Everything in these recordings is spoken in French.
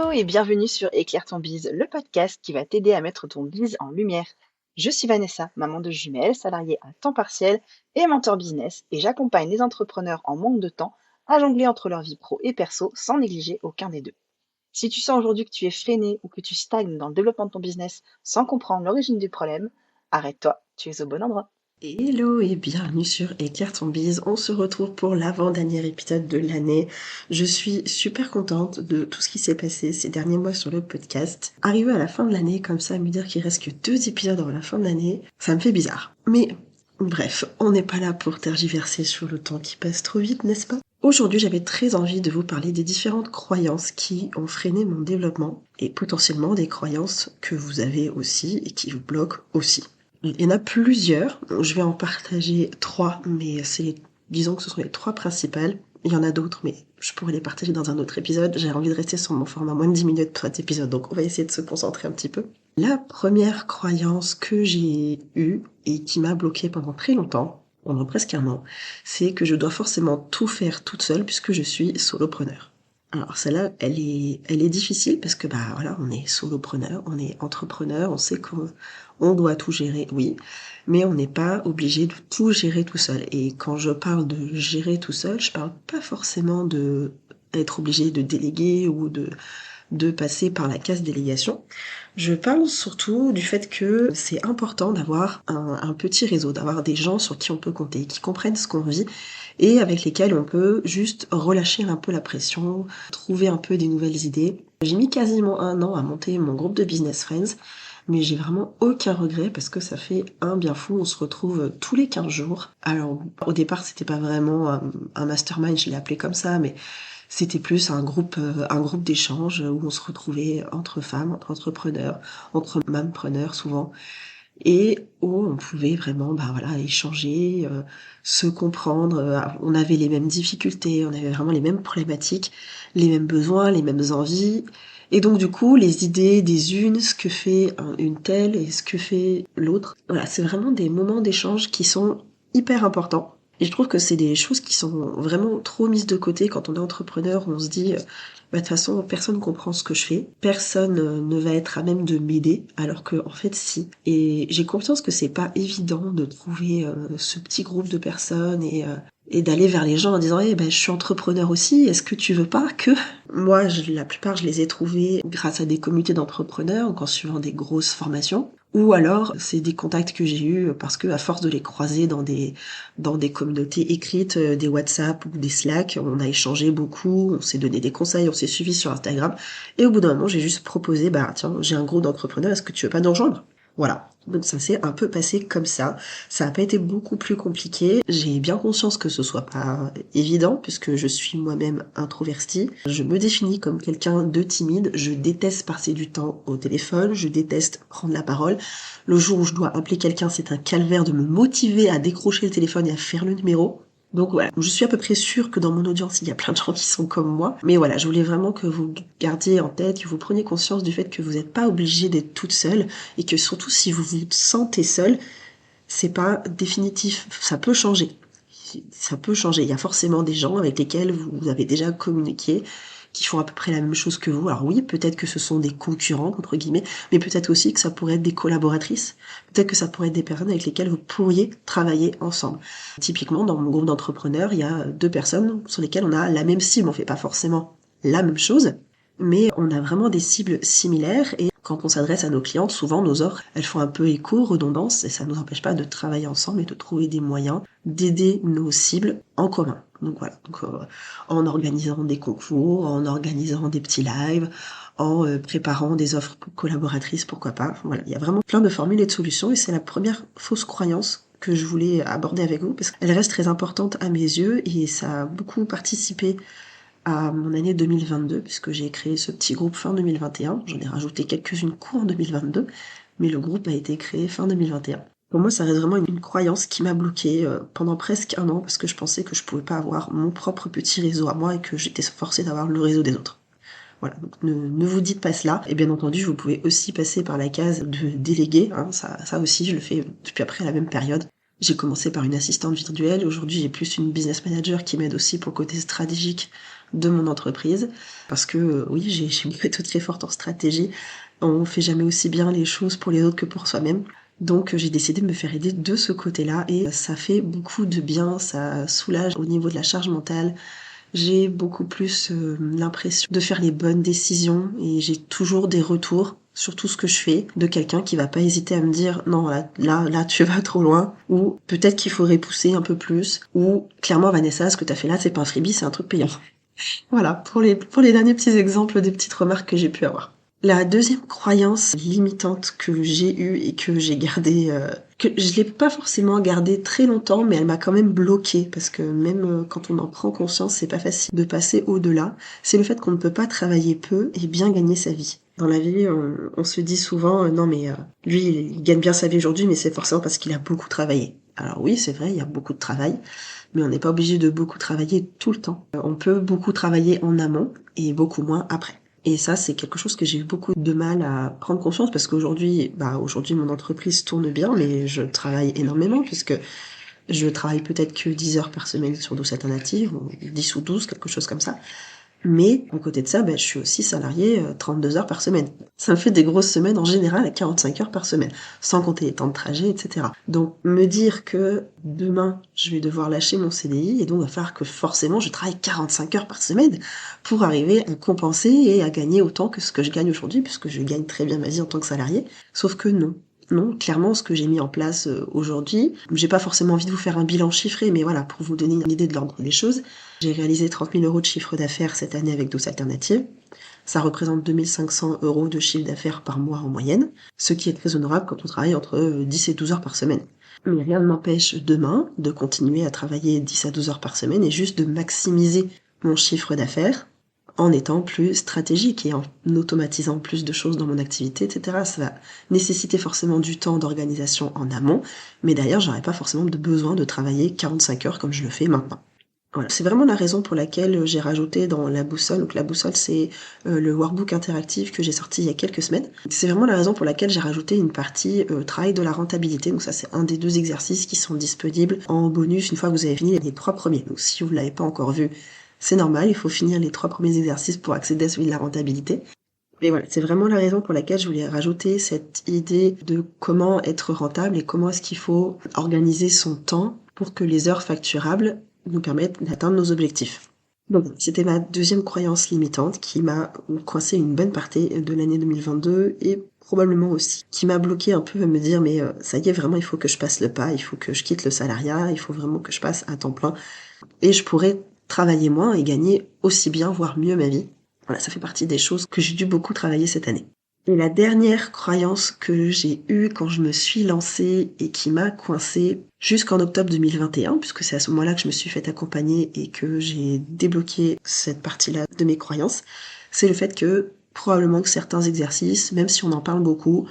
Hello et bienvenue sur Éclaire ton bise, le podcast qui va t'aider à mettre ton bise en lumière. Je suis Vanessa, maman de jumelles, salariée à temps partiel et mentor business, et j'accompagne les entrepreneurs en manque de temps à jongler entre leur vie pro et perso sans négliger aucun des deux. Si tu sens aujourd'hui que tu es freiné ou que tu stagnes dans le développement de ton business sans comprendre l'origine du problème, arrête-toi, tu es au bon endroit. Hello et bienvenue sur Éclaire ton bise. On se retrouve pour l'avant-dernier épisode de l'année. Je suis super contente de tout ce qui s'est passé ces derniers mois sur le podcast. Arriver à la fin de l'année comme ça, me dire qu'il reste que 2 épisodes avant la fin de l'année, ça me fait bizarre. Mais bref, on n'est pas là pour tergiverser sur le temps qui passe trop vite, n'est-ce pas? Aujourd'hui, j'avais très envie de vous parler des différentes croyances qui ont freiné mon développement et potentiellement des croyances que vous avez aussi et qui vous bloquent aussi. Il y en a plusieurs, je vais en partager 3, mais disons que ce sont les 3 principales. Il y en a d'autres, mais je pourrais les partager dans un autre épisode. J'ai envie de rester sur mon format moins de 10 minutes pour cet épisode, donc on va essayer de se concentrer un petit peu. La première croyance que j'ai eue et qui m'a bloquée pendant très longtemps, pendant presque un an, c'est que je dois forcément tout faire toute seule puisque je suis solopreneur. Alors celle-là, elle est difficile parce que voilà, on est solopreneur, on est entrepreneur, on sait qu'on doit tout gérer, oui, mais on n'est pas obligé de tout gérer tout seul. Et quand je parle de gérer tout seul, je parle pas forcément de être obligé de déléguer ou de passer par la case délégation. Je parle surtout du fait que c'est important d'avoir un petit réseau, d'avoir des gens sur qui on peut compter, qui comprennent ce qu'on vit et avec lesquels on peut juste relâcher un peu la pression, trouver un peu des nouvelles idées. J'ai mis quasiment un an à monter mon groupe de Business Friends, mais j'ai vraiment aucun regret parce que ça fait un bien fou, on se retrouve tous les 15 jours. Alors au départ c'était pas vraiment un mastermind, je l'ai appelé comme ça, mais c'était plus un groupe d'échange où on se retrouvait entre femmes, entre entrepreneurs, entre mampreneurs souvent, et où on pouvait vraiment échanger, se comprendre. On avait les mêmes difficultés, on avait vraiment les mêmes problématiques, les mêmes besoins, les mêmes envies. Et donc du coup, les idées des unes, ce que fait une telle et ce que fait l'autre, voilà, c'est vraiment des moments d'échange qui sont hyper importants. Et je trouve que c'est des choses qui sont vraiment trop mises de côté quand on est entrepreneur. On se dit, de toute façon, personne ne comprend ce que je fais. Personne ne va être à même de m'aider, alors que en fait, si. Et j'ai conscience que c'est pas évident de trouver ce petit groupe de personnes et d'aller vers les gens en disant, je suis entrepreneur aussi, est-ce que tu veux pas que... Moi, la plupart, je les ai trouvés grâce à des comités d'entrepreneurs, donc en suivant des grosses formations. Ou alors, c'est des contacts que j'ai eus parce que, à force de les croiser dans des communautés écrites, des WhatsApp ou des Slack, on a échangé beaucoup, on s'est donné des conseils, on s'est suivi sur Instagram. Et au bout d'un moment, j'ai juste proposé, tiens, j'ai un groupe d'entrepreneurs, est-ce que tu veux pas nous rejoindre? Voilà. Donc ça s'est un peu passé comme ça. Ça n'a pas été beaucoup plus compliqué. J'ai bien conscience que ce soit pas évident puisque je suis moi-même introvertie. Je me définis comme quelqu'un de timide. Je déteste passer du temps au téléphone. Je déteste prendre la parole. Le jour où je dois appeler quelqu'un, c'est un calvaire de me motiver à décrocher le téléphone et à faire le numéro. Donc voilà, je suis à peu près sûre que dans mon audience, il y a plein de gens qui sont comme moi. Mais voilà, je voulais vraiment que vous gardiez en tête, que vous preniez conscience du fait que vous n'êtes pas obligé d'être toute seule et que surtout si vous vous sentez seule, c'est pas définitif, ça peut changer. Ça peut changer. Il y a forcément des gens avec lesquels vous avez déjà communiqué, qui font à peu près la même chose que vous. Alors oui, peut-être que ce sont des concurrents, entre guillemets, mais peut-être aussi que ça pourrait être des collaboratrices. Peut-être que ça pourrait être des personnes avec lesquelles vous pourriez travailler ensemble. Typiquement, dans mon groupe d'entrepreneurs, il y a 2 personnes sur lesquelles on a la même cible. On fait pas forcément la même chose, mais on a vraiment des cibles similaires et quand on s'adresse à nos clientes, souvent nos offres, elles font un peu écho, redondance, et ça ne nous empêche pas de travailler ensemble et de trouver des moyens d'aider nos cibles en commun. Donc voilà, en organisant des concours, en organisant des petits lives, en préparant des offres collaboratrices, pourquoi pas. Voilà, il y a vraiment plein de formules et de solutions et c'est la première fausse croyance que je voulais aborder avec vous parce qu'elle reste très importante à mes yeux et ça a beaucoup participé à mon année 2022 puisque j'ai créé ce petit groupe fin 2021. J'en ai rajouté quelques-unes courant 2022, mais le groupe a été créé fin 2021. Pour moi, ça reste vraiment une croyance qui m'a bloquée pendant presque un an parce que je pensais que je pouvais pas avoir mon propre petit réseau à moi et que j'étais forcée d'avoir le réseau des autres. Voilà, donc ne vous dites pas cela. Et bien entendu, vous pouvez aussi passer par la case de déléguer. Ça aussi, je le fais depuis après la même période. J'ai commencé par une assistante virtuelle. Aujourd'hui, j'ai plus une business manager qui m'aide aussi pour le côté stratégique de mon entreprise. Parce que oui, j'ai une méthode très forte en stratégie. On fait jamais aussi bien les choses pour les autres que pour soi-même. Donc j'ai décidé de me faire aider de ce côté-là et ça fait beaucoup de bien, ça soulage au niveau de la charge mentale. J'ai beaucoup plus l'impression de faire les bonnes décisions et j'ai toujours des retours sur tout ce que je fais de quelqu'un qui va pas hésiter à me dire non là tu vas trop loin, ou peut-être qu'il faudrait pousser un peu plus, ou clairement Vanessa ce que t'as fait là c'est pas un freebie, c'est un truc payant. Voilà pour les derniers petits exemples des petites remarques que j'ai pu avoir. La deuxième croyance limitante que j'ai eue et que j'ai gardée, que je l'ai pas forcément gardée très longtemps, mais elle m'a quand même bloquée, parce que même quand on en prend conscience, c'est pas facile de passer au-delà, c'est le fait qu'on ne peut pas travailler peu et bien gagner sa vie. Dans la vie, on se dit souvent, non mais lui, il gagne bien sa vie aujourd'hui, mais c'est forcément parce qu'il a beaucoup travaillé. Alors oui, c'est vrai, il y a beaucoup de travail, mais on n'est pas obligé de beaucoup travailler tout le temps. On peut beaucoup travailler en amont et beaucoup moins après. Et ça, c'est quelque chose que j'ai eu beaucoup de mal à prendre conscience parce qu'aujourd'hui, aujourd'hui, mon entreprise tourne bien, mais je travaille énormément puisque je travaille peut-être que 10 heures par semaine sur Douce Alternative, ou 10 ou 12, quelque chose comme ça. Mais, à côté de ça, je suis aussi salariée 32 heures par semaine. Ça me fait des grosses semaines en général à 45 heures par semaine, sans compter les temps de trajet, etc. Donc, me dire que demain, je vais devoir lâcher mon CDI, et donc il va falloir que forcément je travaille 45 heures par semaine pour arriver à compenser et à gagner autant que ce que je gagne aujourd'hui, puisque je gagne très bien ma vie en tant que salariée. Sauf que non. Non, clairement, ce que j'ai mis en place aujourd'hui, j'ai pas forcément envie de vous faire un bilan chiffré, mais voilà, pour vous donner une idée de l'ordre des choses, j'ai réalisé 30 000 euros de chiffre d'affaires cette année avec Douce Alternative. Ça représente 2 500 euros de chiffre d'affaires par mois en moyenne, ce qui est très honorable quand on travaille entre 10 et 12 heures par semaine. Mais rien ne m'empêche demain de continuer à travailler 10 à 12 heures par semaine et juste de maximiser mon chiffre d'affaires en étant plus stratégique et en automatisant plus de choses dans mon activité, etc. Ça va nécessiter forcément du temps d'organisation en amont, mais d'ailleurs, j'aurais pas forcément de besoin de travailler 45 heures comme je le fais maintenant. Voilà. C'est vraiment la raison pour laquelle j'ai rajouté dans la boussole, donc la boussole c'est le workbook interactif que j'ai sorti il y a quelques semaines. C'est vraiment la raison pour laquelle j'ai rajouté une partie travail de la rentabilité, donc ça c'est un des 2 exercices qui sont disponibles en bonus une fois que vous avez fini les 3 premiers. Donc si vous l'avez pas encore vu, c'est normal, il faut finir les 3 premiers exercices pour accéder à celui de la rentabilité. Mais voilà, c'est vraiment la raison pour laquelle je voulais rajouter cette idée de comment être rentable et comment est-ce qu'il faut organiser son temps pour que les heures facturables nous permettent d'atteindre nos objectifs. Donc, c'était ma deuxième croyance limitante qui m'a coincé une bonne partie de l'année 2022 et probablement aussi qui m'a bloqué un peu à me dire mais ça y est, vraiment, il faut que je passe le pas, il faut que je quitte le salariat, il faut vraiment que je passe à temps plein et je pourrais travailler moins et gagner aussi bien, voire mieux ma vie. Voilà, ça fait partie des choses que j'ai dû beaucoup travailler cette année. Et la dernière croyance que j'ai eue quand je me suis lancée et qui m'a coincée jusqu'en octobre 2021, puisque c'est à ce moment-là que je me suis fait accompagner et que j'ai débloqué cette partie-là de mes croyances, c'est le fait que probablement que certains exercices, même si on en parle beaucoup,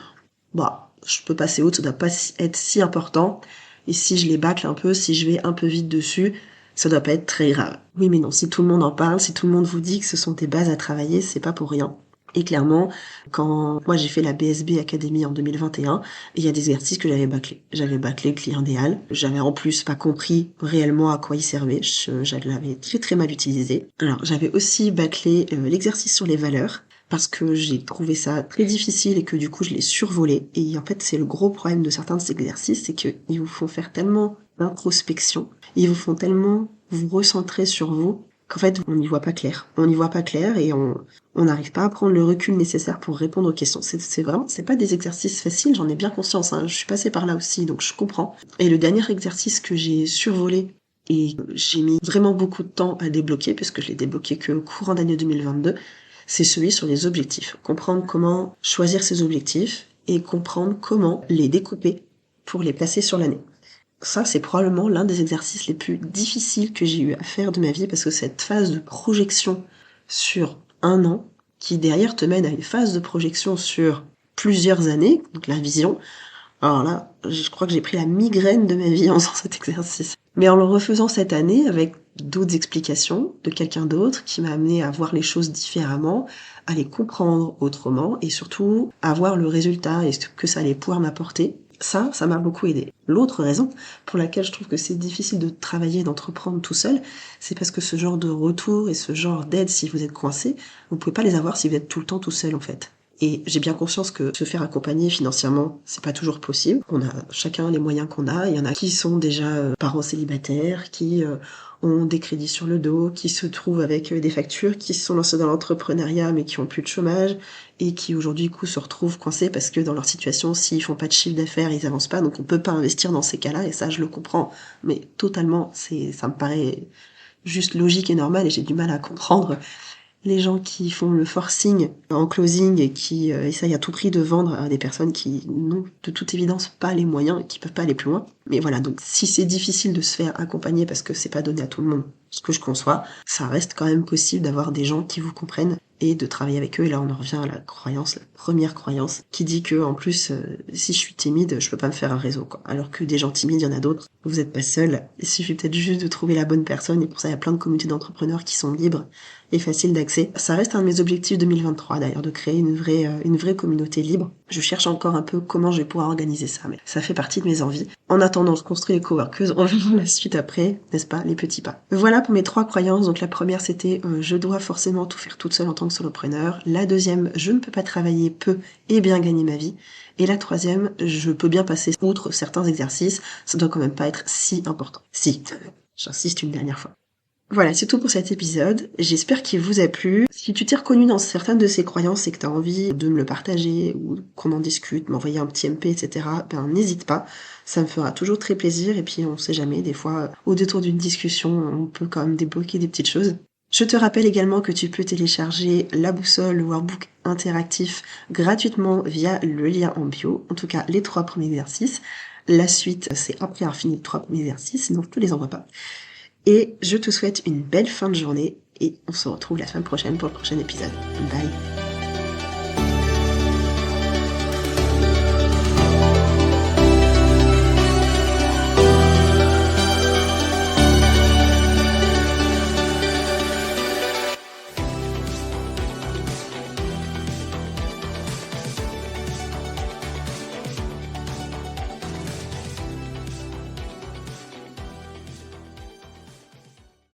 je peux passer outre, ça doit pas être si important. Et si je les bâcle un peu, si je vais un peu vite dessus, ça doit pas être très grave. Oui, mais non, si tout le monde en parle, si tout le monde vous dit que ce sont des bases à travailler, c'est pas pour rien. Et clairement, quand moi j'ai fait la BSB Academy en 2021, il y a des exercices que j'avais bâclés. J'avais bâclé le client idéal. J'avais en plus pas compris réellement à quoi il servait. Je l'avais très très mal utilisé. Alors j'avais aussi bâclé l'exercice sur les valeurs, parce que j'ai trouvé ça très difficile et que du coup je l'ai survolé. Et en fait c'est le gros problème de certains de ces exercices, c'est qu'ils vous font faire tellement d'introspection, ils vous font tellement vous recentrer sur vous, qu'en fait on n'y voit pas clair. On n'y voit pas clair et on n'arrive pas à prendre le recul nécessaire pour répondre aux questions. C'est pas des exercices faciles, j'en ai bien conscience, hein. Je suis passée par là aussi, donc je comprends. Et le dernier exercice que j'ai survolé et j'ai mis vraiment beaucoup de temps à débloquer, puisque je l'ai débloqué que au courant d'année 2022, c'est celui sur les objectifs. Comprendre comment choisir ses objectifs et comprendre comment les découper pour les placer sur l'année. Ça, c'est probablement l'un des exercices les plus difficiles que j'ai eu à faire de ma vie, parce que cette phase de projection sur un an, qui derrière te mène à une phase de projection sur plusieurs années, donc la vision, alors là, je crois que j'ai pris la migraine de ma vie en faisant cet exercice. Mais en le refaisant cette année, avec d'autres explications de quelqu'un d'autre, qui m'a amené à voir les choses différemment, à les comprendre autrement, et surtout à voir le résultat et ce que ça allait pouvoir m'apporter. Ça m'a beaucoup aidé. L'autre raison pour laquelle je trouve que c'est difficile de travailler, d'entreprendre tout seul, c'est parce que ce genre de retour et ce genre d'aide, si vous êtes coincé, vous pouvez pas les avoir si vous êtes tout le temps tout seul, en fait. Et j'ai bien conscience que se faire accompagner financièrement, c'est pas toujours possible. On a chacun les moyens qu'on a. Il y en a qui sont déjà parents célibataires, qui ont des crédits sur le dos, qui se trouvent avec des factures, qui se sont lancés dans l'entrepreneuriat mais qui ont plus de chômage et qui aujourd'hui du coup se retrouvent coincés parce que dans leur situation, s'ils font pas de chiffre d'affaires, ils avancent pas, donc on peut pas investir dans ces cas-là, et ça je le comprends, mais totalement, ça me paraît juste logique et normal, et j'ai du mal à comprendre les gens qui font le forcing en closing et qui essayent à tout prix de vendre à des personnes qui n'ont de toute évidence pas les moyens et qui peuvent pas aller plus loin. Mais voilà, donc si c'est difficile de se faire accompagner parce que c'est pas donné à tout le monde, ce que je conçois, ça reste quand même possible d'avoir des gens qui vous comprennent et de travailler avec eux. Et là, on en revient à la croyance, la première croyance, qui dit que en plus, si je suis timide, je peux pas me faire un réseau, quoi. Alors que des gens timides, il y en a d'autres. Vous êtes pas seul. Il suffit peut-être juste de trouver la bonne personne. Et pour ça, il y a plein de communautés d'entrepreneurs qui sont libres et faciles d'accès. Ça reste un de mes objectifs 2023, d'ailleurs, de créer une vraie communauté libre. Je cherche encore un peu comment je vais pouvoir organiser ça, mais ça fait partie de mes envies. En attendant, je construis les coworkers, on verra la suite après, n'est-ce pas, les petits pas. Voilà pour mes 3 croyances. Donc la première, c'était je dois forcément tout faire toute seule en tant que solopreneur. La deuxième, je ne peux pas travailler peu et bien gagner ma vie. Et la troisième, je peux bien passer outre certains exercices, ça doit quand même pas être si important. Si, j'insiste une dernière fois. Voilà, c'est tout pour cet épisode. J'espère qu'il vous a plu. Si tu t'es reconnu dans certaines de ces croyances et que tu as envie de me le partager ou qu'on en discute, m'envoyer un petit MP, etc., ben n'hésite pas. Ça me fera toujours très plaisir. Et puis on sait jamais, des fois, au détour d'une discussion, on peut quand même débloquer des petites choses. Je te rappelle également que tu peux télécharger la boussole, le workbook interactif gratuitement via le lien en bio. En tout cas, les 3 premiers exercices. La suite, c'est après avoir fini les 3 premiers exercices, sinon je te les envoie pas. Et je te souhaite une belle fin de journée et on se retrouve la semaine prochaine pour le prochain épisode. Bye!